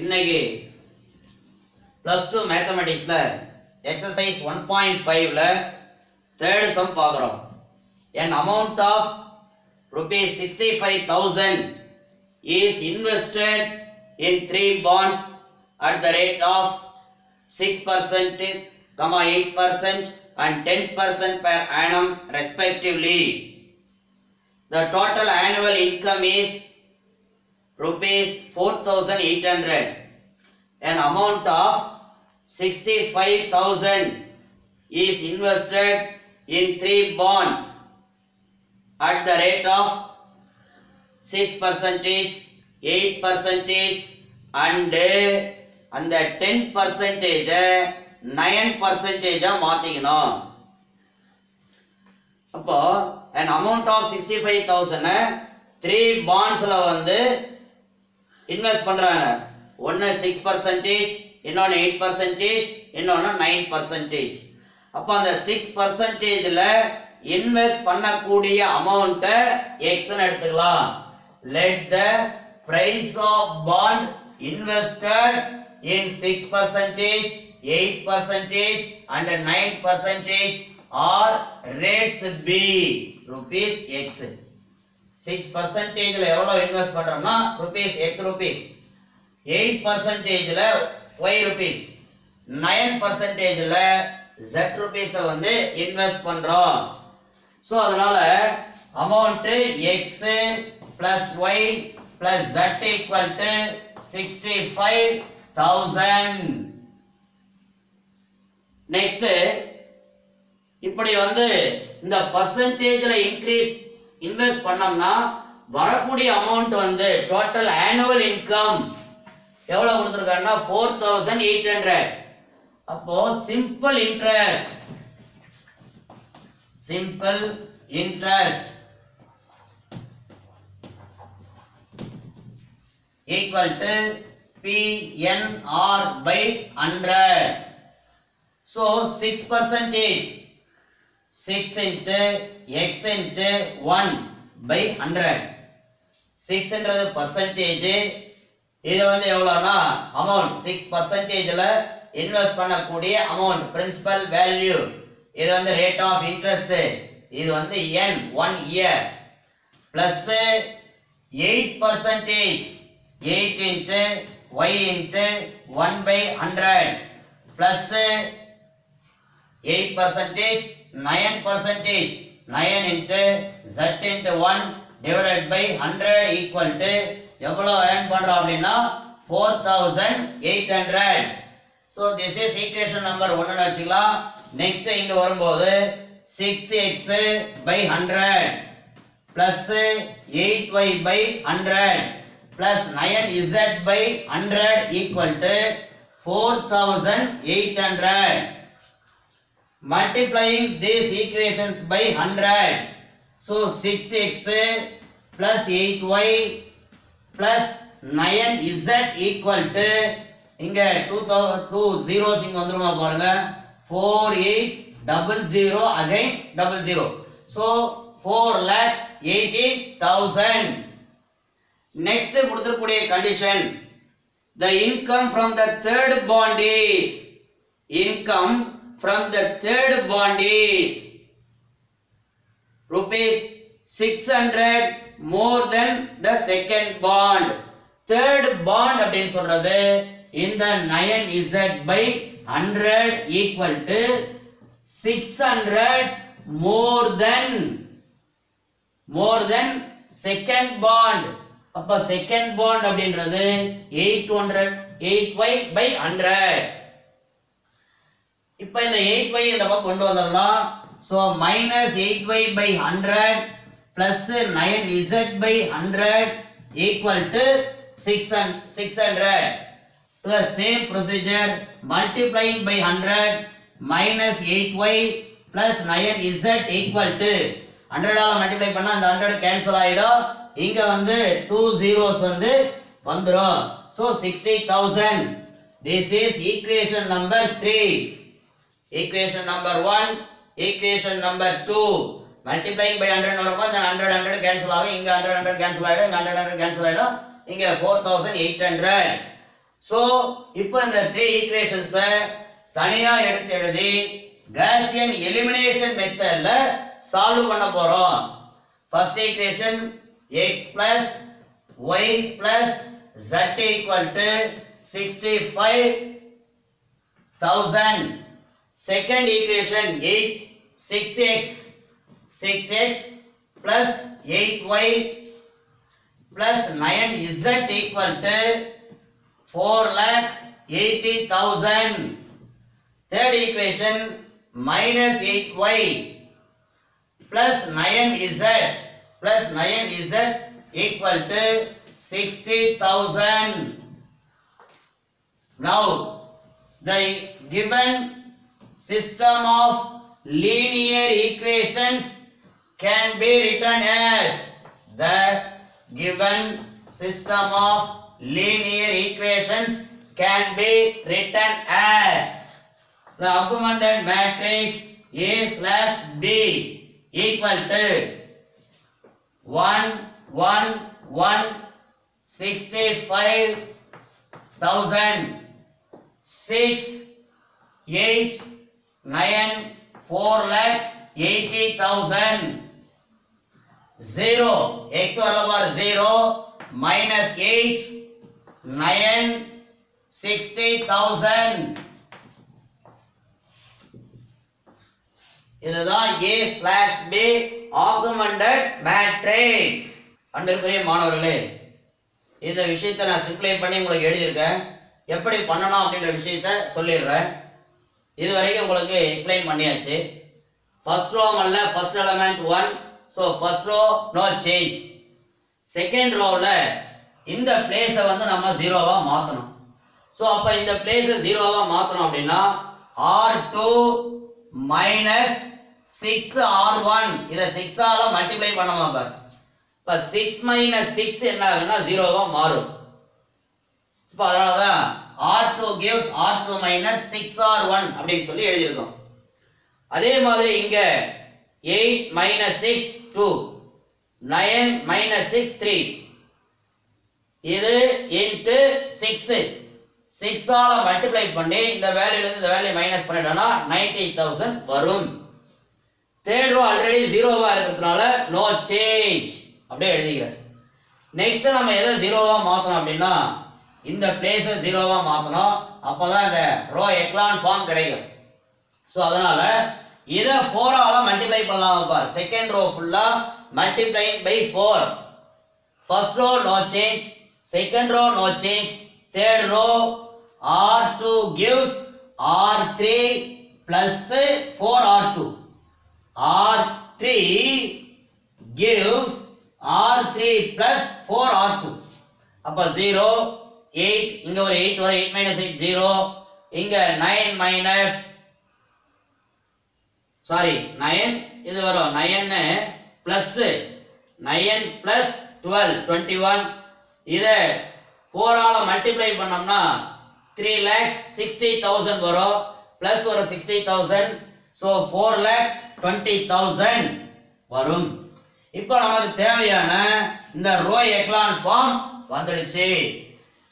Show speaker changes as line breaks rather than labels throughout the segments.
இன்னைக்கு +2 மேத்தமெட்டிக்ஸ்ல exercise 1.5ல third sum பார்க்குறோம். An amount of rupees 65,000 is invested in 3 bonds at the rate of 6%, 8% and 10% per annum respectively. The total annual income is rupees 4,800. An amount of 65,000 is invested in 3 bonds at the rate of 6%, 8% and அந்த 10% 9% மாத்திக்கணும். அப்போ an amount of 65,000 3 bondsல வந்து invest பண்றாங்க. ஒன்னு 6%, இன்னொன்னு 8%, இன்னொன்னு 9%. அப்ப அந்த 6%ல இன்வெஸ்ட் பண்ணக்கூடிய அமௌண்ட x ன்னு எடுத்துக்கலாம். Let the price of bond invested in 6%, 8% and 9% are rates be rupees x. 6%ல எவ்வளவு இன்வெஸ்ட் பண்றோம்னா rupees x rupees, 8%ல y rupees, 9%ல z rupees வந்து இன்வெஸ்ட் பண்றோம். சோ அதனால amount x plus y plus z equal to 65,000. Next இப்படி வந்து இந்த பர்சன்டேஜ்ல increase invest பண்ணோம்னா வரக்கூடிய அமௌண்ட் வந்து டோட்டல் ஆனுவல் இன்கம் எவ்வளவு கொடுத்திருக்காங்கன்னா 4,800. அப்போ simple interest equal to PNR by 100. So 6%, 6 into x into 1 by 100. 6 என்றது percentage, இது வந்து எவ்வளவுனா amount 6%ல இன்வெஸ்ட் பண்ணக்கூடிய amount principal value. இது வந்து rate of interest, இது வந்து n 1 year plus 8%, 8 into y into 1 by 100 plus 8%, 9%, 9 into z into 1 divided by 100 equal to எவ்வளவு earn பண்றோம் அப்படினா 4,800. so this is equation number 1 ன்னு வச்சுக்கலாம். next இங்க வரும்போது 6x by 100 plus 8y by 100 plus 9z by 100 equal to 4,800. Multiplying these equations by 100. So 6x plus 8y plus 9z equal to இங்க 2 zeros இங்க வந்துருமா பாருங்க. 4800 again 00. So 4,80,000. Next கொடுத்திருக்கக்கூடிய condition, the income from the third bond is rupees 600 more than the second bond. third bond அப்படினு சொல்றது இந்த 9z by 100 equal to 600 more than second bond. அப்ப second bond அப்படின்றது 8y by 100. இப்போ இந்த 8y இந்த பக்கம் கொண்டு வந்துடலாம். So -8y by 100 plus 9z by 100 equal to 600 plus same procedure multiplying by 100 minus 8y plus 9z equal to 100 ஆல multiply பண்ணா அந்த 100 கேன்சல் ஆயிடும். இங்க வந்து 2 zeros வந்து வந்துரும். so 60,000. this is equation number 3. equation number 1, equation number 2. multiplying by 100 வரும்போது அந்த 100 கேன்சல் ஆகும். இங்க 100 கேன்சல் ஆயிடும். இங்க 100 கேன்சல் ஆயிடும். இங்க 4800. சோ இப்போ இந்த 3 ஈக்குவேஷன்ஸ் தனியா எடுத்து எழுதி காஸியன் எலிமினேஷன் மெத்தட்ல சால்வ் பண்ண போறோம். First equation x plus y plus z equal to 65,000. Second equation 6x plus 8y plus 9z equal to 4,80,000. Third equation minus 8y plus 9z equal to 60,000. Now the given system of linear equations can be written as the given system of linear equations can be written as the augmented matrix A slash B equal to 1 1 1 65,000 6 8 9 4,80,000 0 x over 0 minus 8 9 60,000. இதுதான் A slash B augmented matrix. அன்பிற்குரிய மாணவர்களே, இந்த விஷயத்தை நான் சிம்பிளை பண்ணி உங்களுக்கு எழுதியிருக்கேன். எப்படி பண்ணணும் அப்படின்ற விஷயத்தை சொல்லிடுறேன். இது வரைக்கும் உங்களுக்கு எக்ஸ்பிளைன் பண்ணியாச்சு. ஃபர்ஸ்ட் ரோ அல்ல, first element 1, so first row no change. Second ரோவில் இந்த பிளேஸை வந்து நம்ம ஜீரோவாக மாற்றணும். ஸோ அப்போ இந்த பிளேஸை ஜீரோவாக மாற்றணும் அப்படின்னா R2 minus 6R1 இதை 6 ஆல மல்டிப்ளை பண்ணாம பாரு. இப்போ 6 minus 6 என்ன ஆகுன்னா ஜீரோவா மாறும். இப்போ அதனாலதான் R2 gives R2 minus 6R1 அப்படின்னு சொல்லி எழுதியிருக்கோம். அதே மாதிரி இங்க 8 minus 6 2 9 minus 6 3 இது into 6 6 ஆல மல்டிப்ளை பண்ணி இந்த வேல்யூல இருந்து இந்த வேல்யூ மைனஸ் பண்ணிட்டோம்னா 90,000 வரும். தேர்ட் ரோ ஆல்ரெடி ஜீரோவா இருக்கிறதுனால நோ சேஞ்ச் அப்படியே எழுதிக்கிறேன். நெக்ஸ்ட் நம்ம எதை ஜீரோவா மாத்தணும் அப்படின்னா இந்த பிளேஸை ஜீரோவா மாத்தணும். அப்பதான் இந்த ரோ எக்லான் ஃபார்ம் கிடைக்கும். ஸோ அதனால இதை 4 ஆல மல்டிப்ளை பண்ணலாம். பார் செகண்ட் ரோ ஃபுல்லா multiply by 4. First row no change, second row no change, third row R2 gives R3 plus 4R2. R3 gives R3 plus 4R2. அப்ப 0 8 இங்க ஒரு 8 வர 8 minus 8 0 இங்க 9 minus 9 இது வரும் 9 plus 9 plus 12 21 இத 4 ஆல மல்டிப்ளை பண்ணோம்னா 3,60,000 வரும் பிளஸ் ஒரு 60,000 சோ 4,20,000 வரும். இப்போ நமக்கு தேவையான இந்த ரோ எக்லான் ஃபார்ம் வந்துடுச்சு.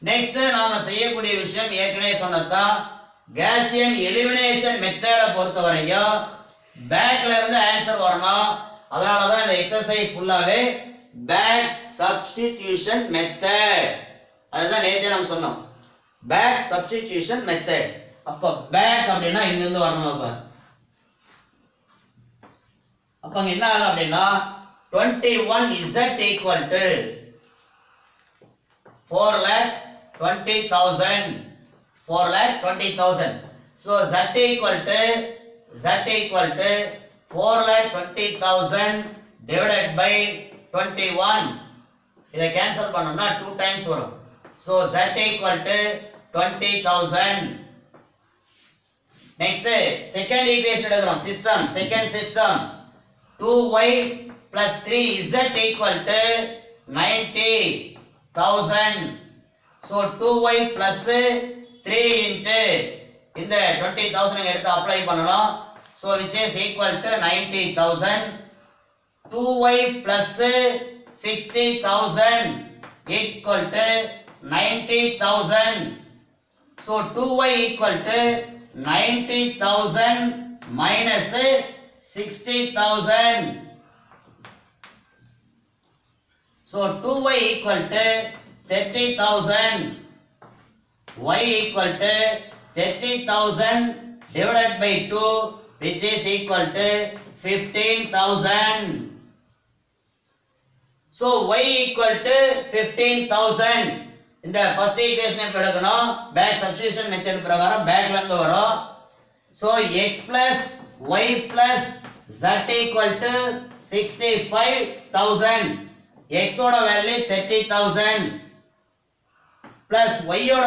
நெக்ஸ்ட் நாம செய்யக்கூடிய விஷயம் ஏற்கனவே சொன்னதான் காஸியன் எலிமினேஷன் மெத்தடை பொறுத்த வரைக்கும் பேக்ல இருந்து ஆன்சர் வரணும். அதனால தான் இந்த எக்ஸர்சைஸ் ஃபுல்லாவே பேக் சப்ஸ்டிடியூஷன் மெத்தட். அதுதான் நேத்தே நம்ம சொன்னோம், பேக் சப்ஸ்டிடியூஷன் மெத்தட். அப்ப பேக் அப்படின்னா இங்க இருந்து வரணும். அப்ப அங்க என்ன ஆகும் அப்படின்னா 21z equal to 4,20,000. 4,20,000. So z equal to 4,20,000 divided by 21. இதை கேன்சல் பண்ணோம்னா 2 டைம்ஸ் வரும். So z equal to 20,000. Next second equation எடுக்கிறோம். System, second system 2y plus 3z equal to 90,000. So 2y plus 3 into இந்த 20,000 எடுத்து அப்ளை பண்ணலாம். So which is equal to 90,000. 2y plus 60,000 equal to 90,000. So 2y equal to 90,000 minus 60,000. So 2y equal to 30,000. Y equal to 30,000 divided by 2, which is equal to 15,000. So y equal to 15,000. இந்த first equation எப்படி எடுக்கணும்? back substitution method பிரகாரம் backல இருந்து வரும். So x plus y plus z equal to 65,000. x ஓட value 30,000 plus y ஓட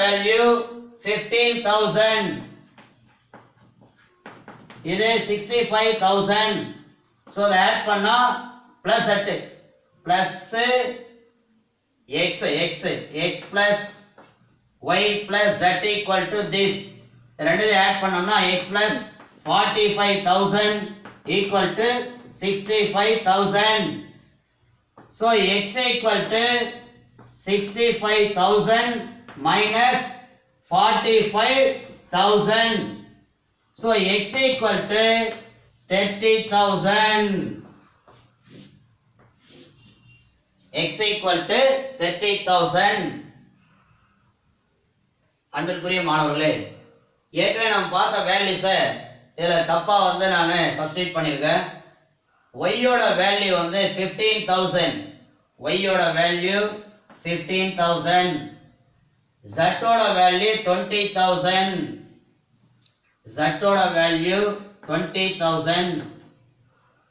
value 15,000. இது 65,000. so add பண்ணா plus at plus x plus y plus z equal to this. ரெண்டு add பண்ணோம்னா x plus 45,000 equal to 65,000. so x equal to 65,000 minus 45,000. so x equal to 30,000. x equal to 30,000. அன்பிற்குரிய மாணவர்களே, ஏற்கனவே நாம் பார்த்த வேல்யூஸை இதில் தப்பாக வந்து நான் சப்ஸ்டிட் பண்ணியிருக்கேன். ஒய்யோட வேல்யூ வந்து 15,000. ஒய்யோட வேல்யூ 15,000. ஜட்டோட வேல்யூ 20,000. ஜட்டோட வேல்யூ 20,000.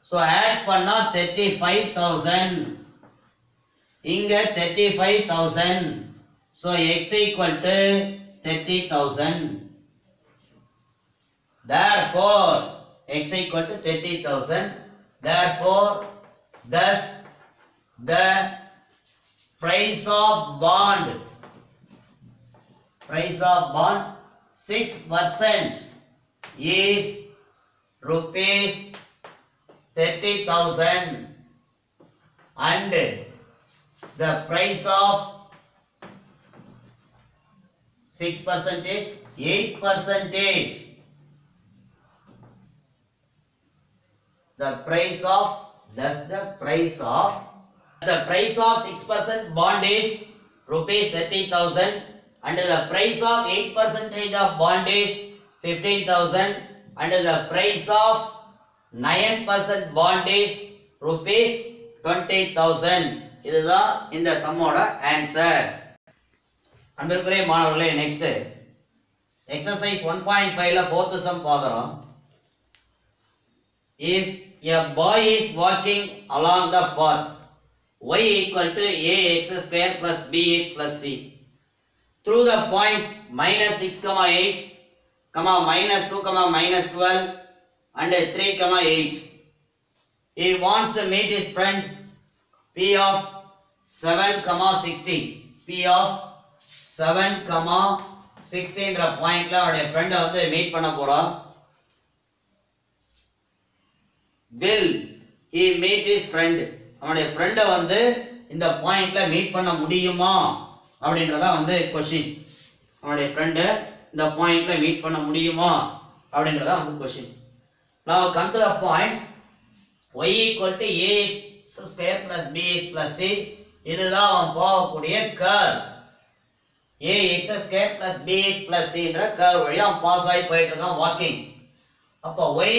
ஸோ ஆட் பண்ணா 35,000. இங்க 35,000. so x equal to 30,000. therefore x equal to 30,000. therefore thus the price of bond 6% is rupees 30,000 and the price of 6% 8%. The price of 6% bond is rupees 30,000 and the price of 8% of bond is 15,000 and the price of 9% bond is rupees 20,000. இதுதான் இந்த சம்மோட answer. அன்பிற்குரிய மாணவர்களே, next exercise 1.5ல fourth sum பார்க்கறோம். if a boy is walking along the path y equal to ax square plus bx plus c through the points minus 6, 8, minus 2, minus 12 and 3, 8. He wants to meet his friend P of 7, 16. P of 7, 16 ன்ற பாயிண்ட்ல அவருடைய ஃப்ரெண்டை வந்து meet பண்ண போறான். will he meet his friend? அவனுடைய ஃப்ரெண்டை வந்து இந்த பாயிண்ட்ல மீட் பண்ண முடியுமா அப்படின்றதா வந்து क्वेश्चन. அவனுடைய ஃப்ரெண்டை இந்த பாயிண்ட்ல மீட் பண்ண முடியுமா அப்படின்றதா வந்து question. now come to the point y equal to ax square plus bx plus c. இதுதான் அவன் போகக்கூடிய curve. ax square plus bx plus c என்ற கர்வ் வழியா அவன் பாஸ் ஆகி போயிட்டு இருக்கான் வாக்கிங். அப்போ y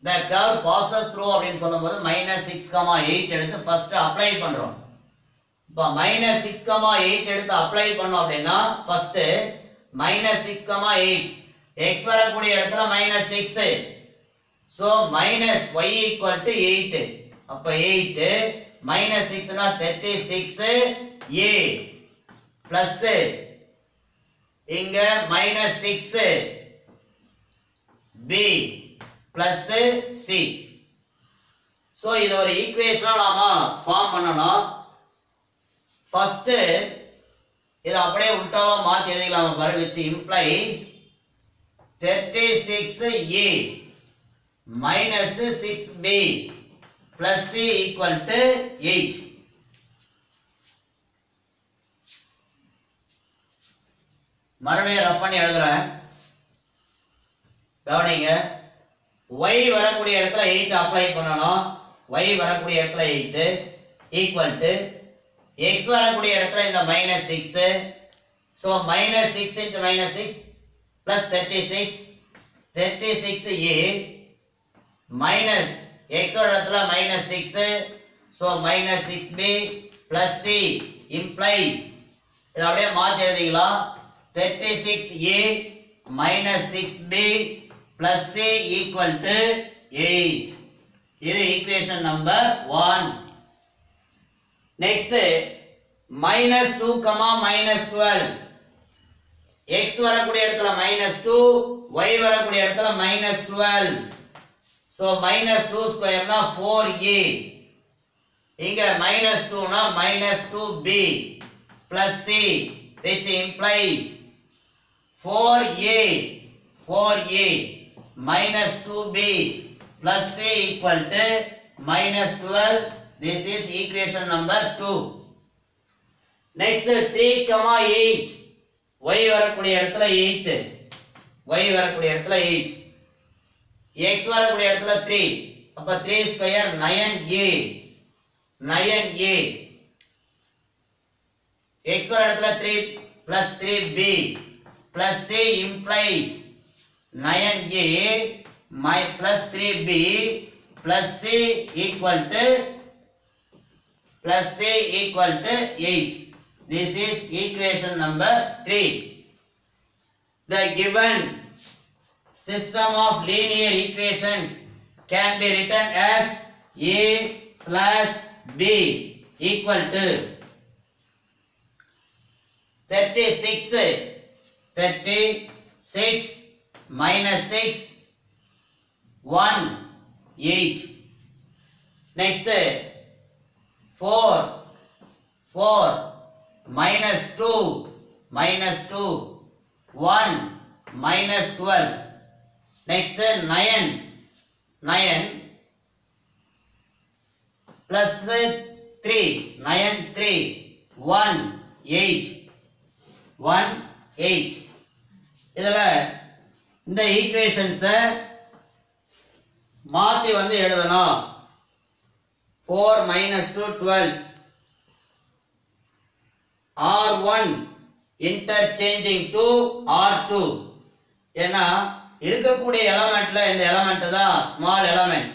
the curve passes through அப்படின்னு சொல்லும்போது minus 6, 8 எடுத்து ஃபர்ஸ்ட் அப்ளை பண்றோம். இப்போ minus 6, 8 எடுத்து அப்ளை பண்ணோம் அப்படின்னா ஃபர்ஸ்ட் minus 6, 8 x வரக்கூடிய இடத்துல minus 6. so minus y equal to 8. அப்ப 8 minus 6 னா 36 a plus இங்க minus 6 b plus c. so இது ஒரு ஈக்குவேஷனா நாம ஃபார்ம் பண்ணனும். ஃபர்ஸ்ட் இத அப்படியே உல்டாவா மாத்தி எழுதிக்கலாம் பாரு, which implies 36a minus 6b plus c equal to 8. மறுபடியும் ரஃப் பண்ணி எழுதுறேன், கவனிங்க. y வரக்கூடிய இடத்துல 8 அப்ளை பண்ணணும். y வரக்கூடிய இடத்துல 8 ஈக்குவல் டு x வரக்கூடிய இடத்துல இந்த -6. so -6 into -6 plus 36. 36a minus x ஓட இடத்துல -6. so -6b plus c implies இத அப்படியே மாத்தி எழுதிக்கலாம். 36a minus 6b plus c equal to 8. இது equation number 1. next -2, -12. x வரக்கூடிய இடத்துல -2, y வரக்கூடிய இடத்துல -12. so -2 square னா 4a. இங்க -2 னா -2b plus c which implies 4a -2b plus c equal to -12. this is equation number 2. next 3, 8. y வரக்கூடிய இடத்துல 8, y வரக்கூடிய இடத்துல 8, x வரக்கூடிய இடத்துல 3. அப்ப 3 ஸ்கொயர் 9a. x வர இடத்துல 3 plus 3b plus c implies 9a plus 3b plus c equal to 8. This is equation number 3. The given system of linear equations can be written as a/b equal to 36 minus 6 1 8. next 4 minus 2 1 minus 12. next 9 plus 3 1 8 இதுல இந்த equations மாத்தி வந்து எழுதணும். 4 minus 2 12. R1 interchanging to R2. ஏன்னா இருக்கக்கூடிய எலமெண்ட்ல இந்த element தான் small element.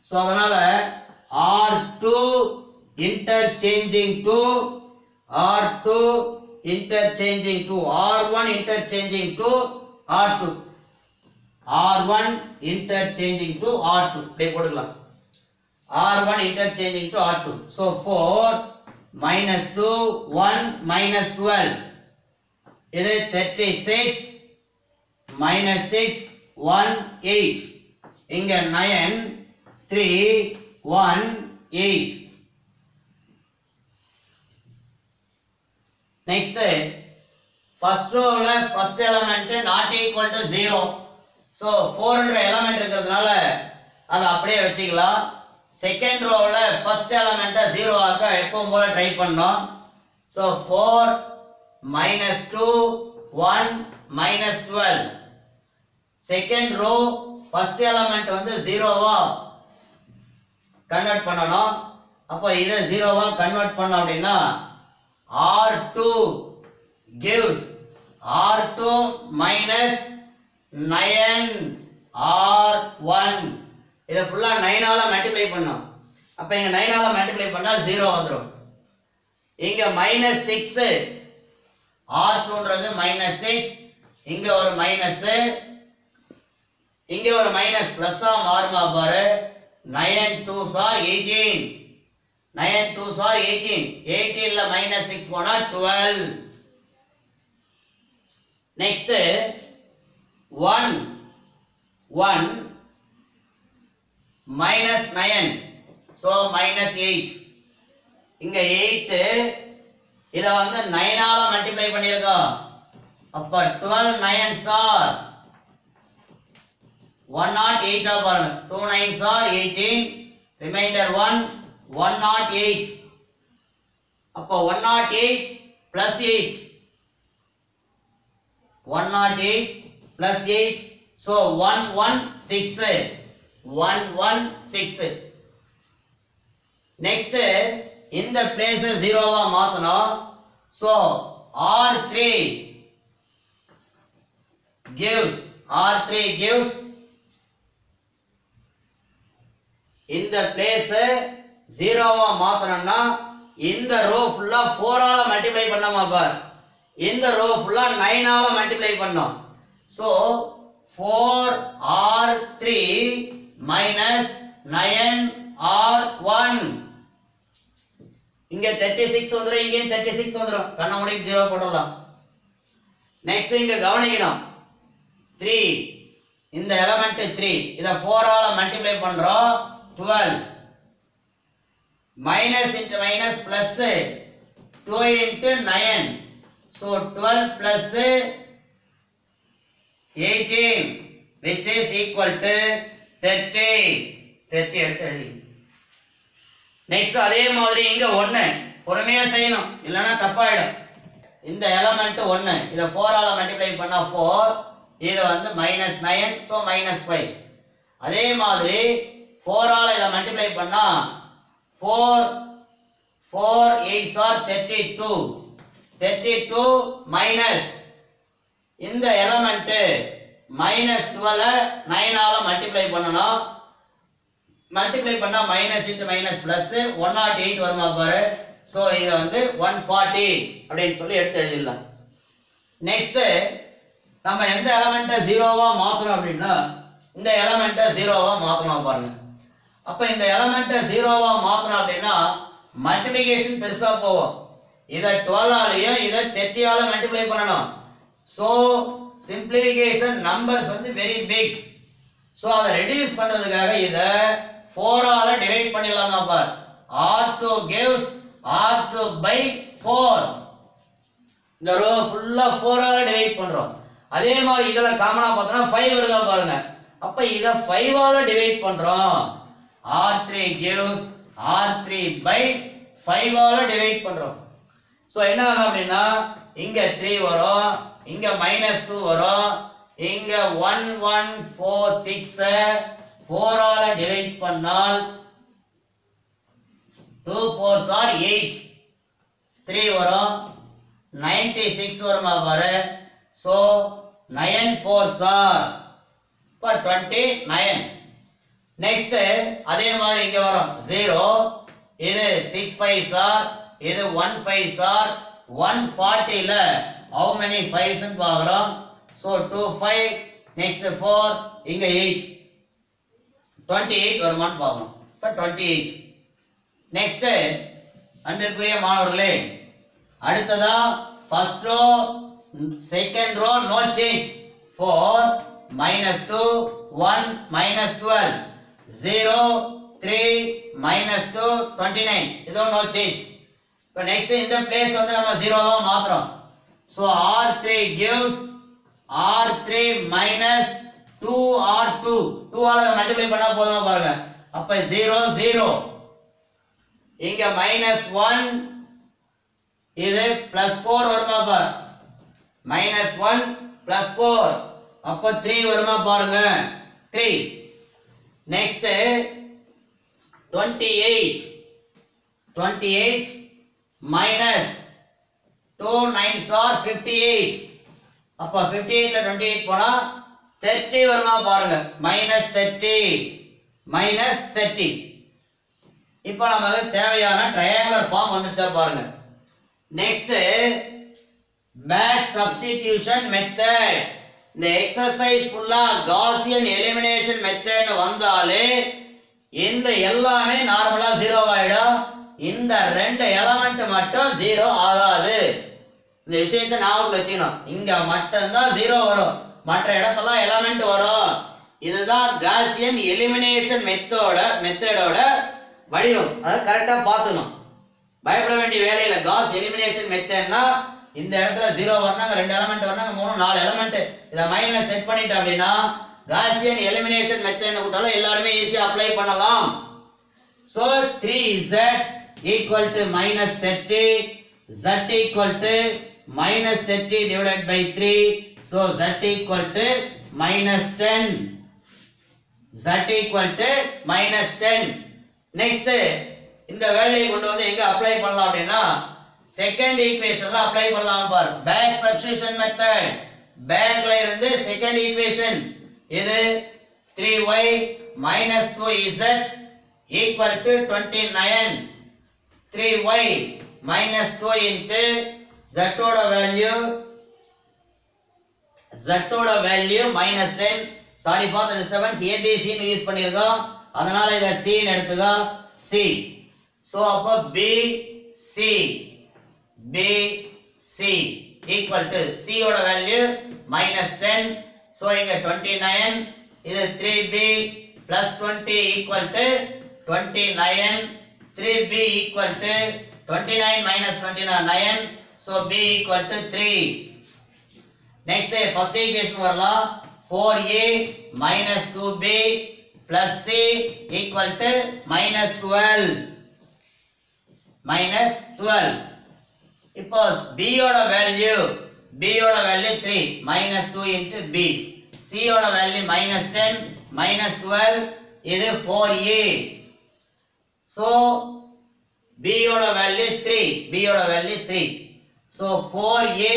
So அதனால R2 interchanging to R1 interchanging to R2. R1 interchanging to R2 இப்படி போட்டுக்கலாம். R1 interchanging to R2. so 4 minus 2 1 minus 12. இது 36 minus 6 1 8. இங்க 9 3 1 8. next first rowல first element not equal to 0. so 4 element இருக்கிறதுனால அத அப்படியே வச்சுக்கலாம். Second ரோல ஃபர்ஸ்ட் எலிமெண்ட்டை 0 ஆக்க எப்பவும் போல ட்ரை பண்ணோம். so 4 minus 2 1 minus 12. Second row first element வந்து 0வா கன்வர்ட் பண்ணனும். அப்ப இத 0வா கன்வர்ட் பண்ணோம் அப்படினா R2 gives R2 minus 9 R1. இத ஃபுல்லா 9 ஆல மல்டிப்ளை பண்ணோம். அப்ப இங்க 9 ஆல மல்டிப்ளை பண்ணா 0 வந்துரும். இங்க -6 R2ன்றது -6, இங்க ஒரு மைனஸ், இங்க ஒரு மைனஸ் பிளஸ்ஸா மாறுமா பாரு. 9 2s are 18. 9 2s are 18. 18 ல -6 போனா 12. Next 1 minus 9, so minus 8. இங்க 8 இத வந்து 9 ஆல மல்டிப்ளை பண்ணிருக்கோம். அப்ப 12 9s are 108 ஆ பாருங்க. 2 9s are 18, remainder 1 108. அப்ப 108 plus 8 108 plus 8, so 116. Next in the place 0 வா மாத்தணும். So R3 gives in the place 0 வா மாத்தணும்னா இந்த ரோ ஃபுல்லா 4 ஆல மல்டிப்ளை பண்ணாம பார், இந்த ரோ ஃபுல்லா 9 ஆல மல்டிப்ளை பண்ணோம். So 4R3 minus 9R1, இங்க 36 வந்துரும், இங்க 36 வந்துரும், கண்ண மூடி 0 போடலாம். நெக்ஸ்ட் இங்க கவனிக்கணும், 3 இந்த எலிமெண்ட் 3 இத 4 ஆல மல்டிப்ளை பண்றோம், 12 minus into minus plus 2 into 9, so 12 plus 18 which is equal to 30 எடுத்து. நெக்ஸ்ட் அதே மாதிரி இங்க 1 பொறுமையா செய்யணும், இல்லனா தப்பாயிடும். இந்த எலிமெண்ட் 1 இத 4 ஆல மல்டிப்ளை பண்ணா 4, இது வந்து -9, so -5. அதே மாதிரி 4 ஆல இத மல்டிப்ளை பண்ணா 4 8s are 32 minus இந்த எலிமெண்ட் -12 9 ஆல மல்டிப்ளை பண்ணனும், மல்டிப்ளை பண்ணா மைனஸ் இன்டு மைனஸ் பிளஸ் 108 வருமா பாரு. சோ இத வந்து 140 அப்படினு சொல்லி எடுத்து எழுதிடலாம். நெக்ஸ்ட் நம்ம எந்த எலிமெண்ட்ட 0வா மாத்தணும் அப்படினா இந்த எலிமெண்ட்ட 0வா மாத்தணும் பாருங்க. அப்ப இந்த எலிமெண்ட்ட 0வா மாத்தணும் அப்படினா மல்டிப்ளிகேஷன் பெருசா போகும். இத 12 ஆலயும் இத 30 ஆல மல்டிப்ளை பண்ணனும். சோ சிம்பிளிஃபிகேஷன் நம்பர்ஸ் வந்து வெரி பிக். சோ அத ரெடியூஸ் பண்றதுக்காக இத 4 ஆல டிவைட் பண்ணிடலாமா பார். R2 gives R2 by 4. இந்த ரோ ஃபுல்லா 4 ஆல டிவைட் பண்றோம். அதே மாதிரி இதல காமனா பார்த்தா 5 வருதா பாருங்க. அப்ப இத 5 ஆல டிவைட் பண்றோம். R3 gives R3 by 5 ஆல டிவைட் பண்றோம். சோ என்ன ஆகும் அப்படினா இங்க 3 வரும், இங்க -2 வரும், இங்க 1146 4 ஆல டிவைட் பண்ணால் 2 4s are 8, 3 வரும், 96 வருமா பாரு. So 9 4s are 29. நெக்ஸ்ட் அதே மாதிரி இங்க வரும் 0, இது 6 5s are, இது 1 5s are, 140 ல how many 5s ன்னு பார்க்கறோம். so 2 5, next 4, இங்க 8, 28 வருமான்னு பார்க்கணும். இப்ப 28. நெக்ஸ்ட் அன்பிற்குரிய மாணவர்களே, அடுத்ததா first row second row no change. 4 -2 1 -12 0 3 -2 29, இது நோ சேஞ்ச். இப்ப நெக்ஸ்ட் இந்த பிளேஸ் வந்து நம்ம 0வா மாத்துறோம். so R3 gives R3 minus 2R2, 2 ஆல மல்டிப்ளை பண்ணா போதுமா பாருங்க. அப்ப 0 0, இங்க -1, இது +4 வருமா பாரு. -1 +4 அப்ப 3 வருமா பாருங்க, 3. Next 28 minus 2 9s are 58. அப்ப 58 ல 28 போனா 30 வருமா பாருங்க, -30. இப்போ நமக்கு தேவையான ட்ரையாங்குலர் ஃபார்ம் வந்துச்சா பாருங்க. Next back substitution method. இந்த எக்சர்சைஸ் ஃபுல்லா காஸியன் எலிமினேஷன் மெத்தட் வந்தாலே இந்த எல்லாமே நார்மலா 0 ஆயிடும். இந்த ரெண்டு எலிமெண்ட் மட்டும் 0 ஆகாது. இந்த விஷயத்தை ஞாபகம் வச்சுக்கணும். இங்க மட்டும் தான் 0 வரும், மற்ற இடத்தெல்லாம் எலிமெண்ட் வரும். இதுதான் காஸியன் எலிமினேஷன் மெத்தடோட வடிவம். அதை கரெக்டா பார்த்துக்கணும், பயப்பட வேண்டிய வேலையில. காஸ் எலிமினேஷன் மெத்தட்னா இந்த இடத்துல 0 வரணும், ரெண்டு எலிமெண்ட் வரணும், 3 4 எலிமெண்ட். இத மைனஸ் செட் பண்ணிட்டோம் அப்படின்னா காஸியன் எலிமினேஷன் மெத்தட் கூட்டால எல்லாரும் ஈஸியா அப்ளை பண்ணலாம். So 3z equal to -30, z equal to -30 divided by 3, So z equal to minus 10. Z equal to minus 10. Next இந்த வேல்யூ கொண்டு வந்து எங்க அப்ளை பண்ணலாம் அப்படினா செகண்ட் ஈக்குவேஷன்ல அப்ளை பண்ணலாம் பார். Back substitution method. பேக்ல இருந்து செகண்ட் ஈக்குவேஷன் இது 3y minus 2z equal to 29. 3y minus 2 into z ஓட value minus 10. Sorry for the disturbance. ABC ன்னு யூஸ் பண்ணிருக்கோம். அதனால இத C ன்னு எடுத்துக்கோ. C. So அப்ப BC equal to C ஓட வேல்யூ minus 10. So இங்க 29. இது 3B plus 20 equal to 29. 3B equal to 29 minus 29. So B equal to 3. Next first equation வரலாம். 4A minus 2B plus C equal to minus 12. இப்போ B ஓட value 3 minus 2 into B. C ஓட value minus 10 minus 12 இது 4A. So B ஓட value 3. So 4A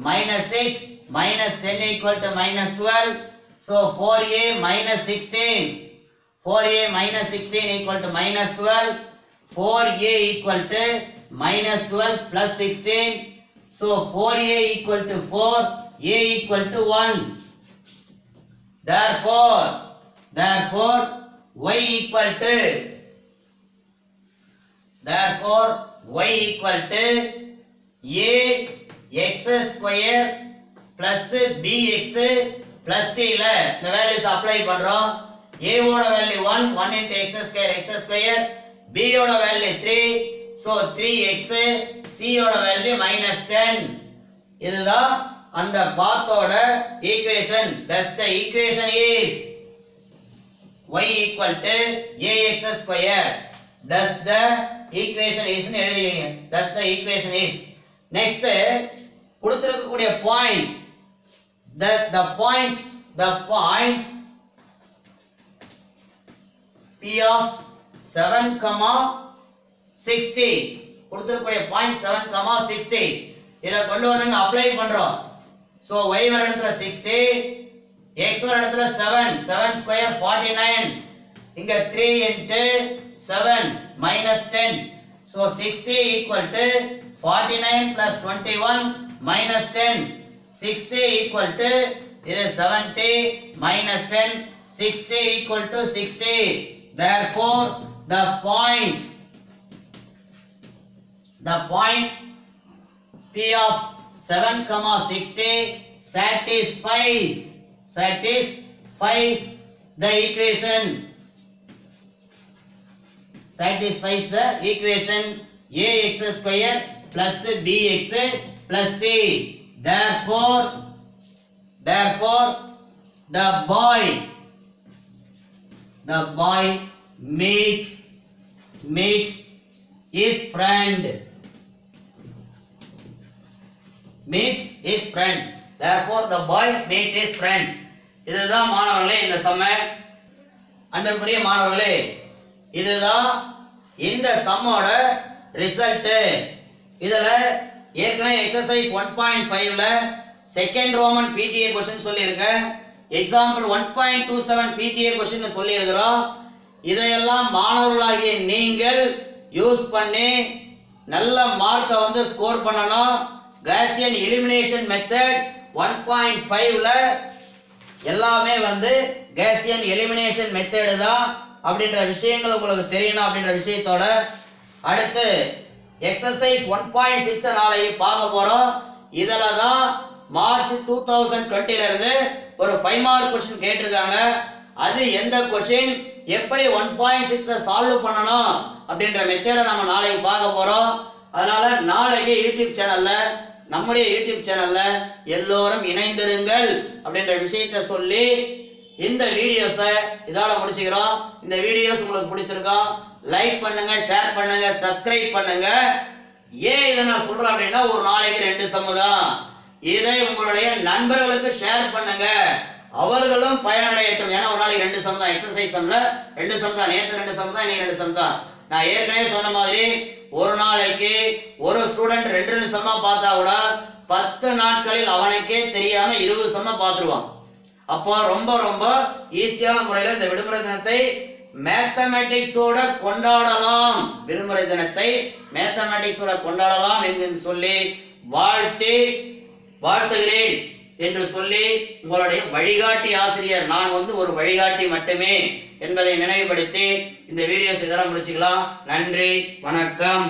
minus 6 minus 10 equal to minus 12. So 4A minus 16. 4A minus 16 equal to minus 12. 4A equal to minus 12 plus 16. So 4A equal to 4. A equal to 1. Therefore y equal to a x square plus bx plus c ல இந்த values apply பண்றோம். a ஓட value 1 into x square, b ஓட value 3, so 3x, c ஓட value minus 10. இதுதான் அந்த பாத்தோட equation. thus the equation is y equal to ax square. thus the equation is ன்னு எழுதிங்க. thus the equation is. next கொடுத்திருக்கக்கூடிய point the point p of 7, 60 கொடுத்திருக்கக்கூடிய point 7, 60 இத கொண்டு வந்து அப்ளை பண்றோம். so y வர இடத்துல 60, x வர இடத்துல 7 ஸ்கொயர் 49, இங்க 3 into 7 minus 10. so 60 equal to 49 plus 21 minus 10. 60 equal to இது 70 minus 10. 60 equal to 60. therefore the point p of 7, 60 satisfies the equation. ax square plus bx plus c. therefore the boy meet his friend. therefore the boy meet his friend. இதுதான் மாணவர்களே இந்த சம்ம. அன்புக்குரிய மாணவர்களே இதுதான் இந்த சம்மோட result. இதுல ஏற்கனவே எக்சர்சைஸ் 1.5 ல செகண்ட் ரோமன் PTA क्वेश्चन சொல்லியிருக்கேன். எக்ஸாம்பிள் 1.27 PTA क्वेश्चन சொல்லியிருக்கிறோம். இதையெல்லாம் மாணவர்களாகிய நீங்கள் யூஸ் பண்ணி நல்ல மார்க்கை வந்து ஸ்கோர் பண்ணணும். காசியன் எலிமினேஷன் மெத்தட் 1.5 ல எல்லாமே வந்து காசியன் எலிமினேஷன் மெத்தட் தான் அப்படின்ற விஷயங்கள் உங்களுக்கு தெரியணும். அப்படின்ற விஷயத்தோட அடுத்து எக்சர்சைஸ் 1.6 நாளைக்கு பார்க்க போறோம். இதல தான் மார்ச் 2020 ல இருந்து ஒரு 5 மார்க் क्वेश्चन கேட்டிருக்காங்க. அது எந்த क्वेश्चन எப்படி 1.6 சால்வ் பண்ணணும் அப்படின்ற மெத்தட நம்ம நாளைக்கு பார்க்க போறோம். அதனால நாளைக்கு யூடியூப் சேனல்ல நம்முடைய யூடியூப் சேனல்ல எல்லோரும் இணைந்திருங்கள் அப்படின்ற விஷயத்தை சொல்லி இந்த வீடியோஸை இதோட முடிச்சுக்கிறோம். இந்த வீடியோஸ் உங்களுக்கு பிடிச்சிருக்கா லைக் பண்ணுங்க, ஷேர் பண்ணுங்க, சப்ஸ்கிரைப் பண்ணுங்க. ஏன் இதை நான் சொல்றேன் அப்படின்னா ஒரு நாளைக்கு 2 சம் தான். இதை உங்களுடைய நண்பர்களுக்கு ஷேர் பண்ணுங்க, அவர்களும் பயனடையட்டும். ஏன்னா ஒரு நாளைக்கு 2 சம் தான், எக்ஸசைஸ் சம்ல 2 சம் தான், நேற்று 2 சம் தான், இன்னைக்கு 2 சம் தான். நான் ஏற்கனவே சொன்ன மாதிரி ஒரு நாளைக்கு ஒரு ஸ்டூடெண்ட் 2 சம்மா பார்த்தா கூட 10 நாட்களில் அவனுக்கே தெரியாம 20 சம்மா பார்த்துருவான். அப்போ ரொம்ப ரொம்ப ஈஸியான முறையில் இந்த விடுமுறை தினத்தை மேத்தமேட்டிக்ஸோட கொண்டாடலாம், விடுமுறை தினத்தை மேத்தமேட்டிக்ஸோட கொண்டாடலாம் என்று சொல்லி வாழ்த்துகிறேன் என்று சொல்லி உங்களுடைய வழிகாட்டி ஆசிரியர், நான் ஒரு வழிகாட்டி மட்டுமே என்பதை நினைவுபடுத்தி இந்த வீடியோஸ் இதெல்லாம் முடிச்சுக்கலாம். நன்றி, வணக்கம்.